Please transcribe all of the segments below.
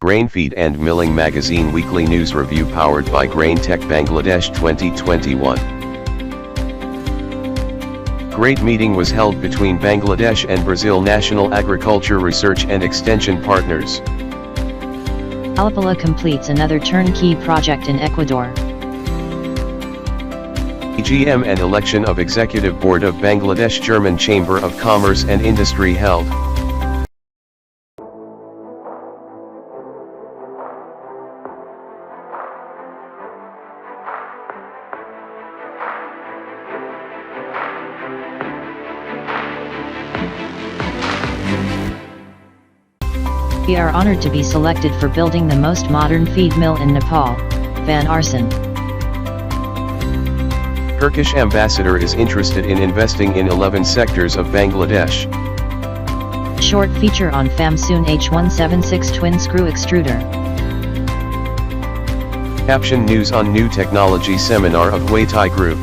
Grain Feed and Milling Magazine Weekly News Review powered by Grain Tech Bangladesh 2021. Great meeting was held between Bangladesh and Brazil National Agriculture Research and Extension Partners. Alapala completes another turnkey project in Ecuador. EGM and election of Executive Board of Bangladesh German Chamber of Commerce and Industry held. We are honored to be selected for building the most modern feed mill in Nepal, Van Arsen. Turkish ambassador is interested in investing in 11 sectors of Bangladesh. Short feature on Famsoon H176 twin screw extruder. Caption news on new technology seminar of Weitai Group.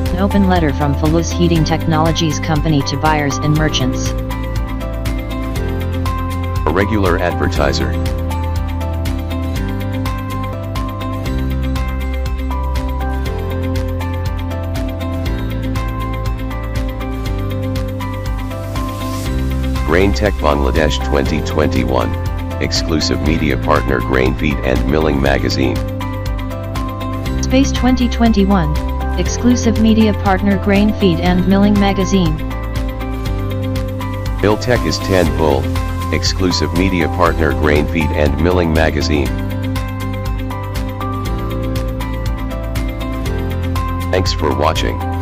An open letter from Falus Heating Technologies Company to buyers and merchants. A regular advertiser. Grain Tech Bangladesh 2021, exclusive media partner Grain Feed and Milling Magazine. Space 2021, exclusive media partner Grain Feed and Milling Magazine. Tech is 10 Bull, exclusive media partner Grain Feed and Milling Magazine. Thanks for watching.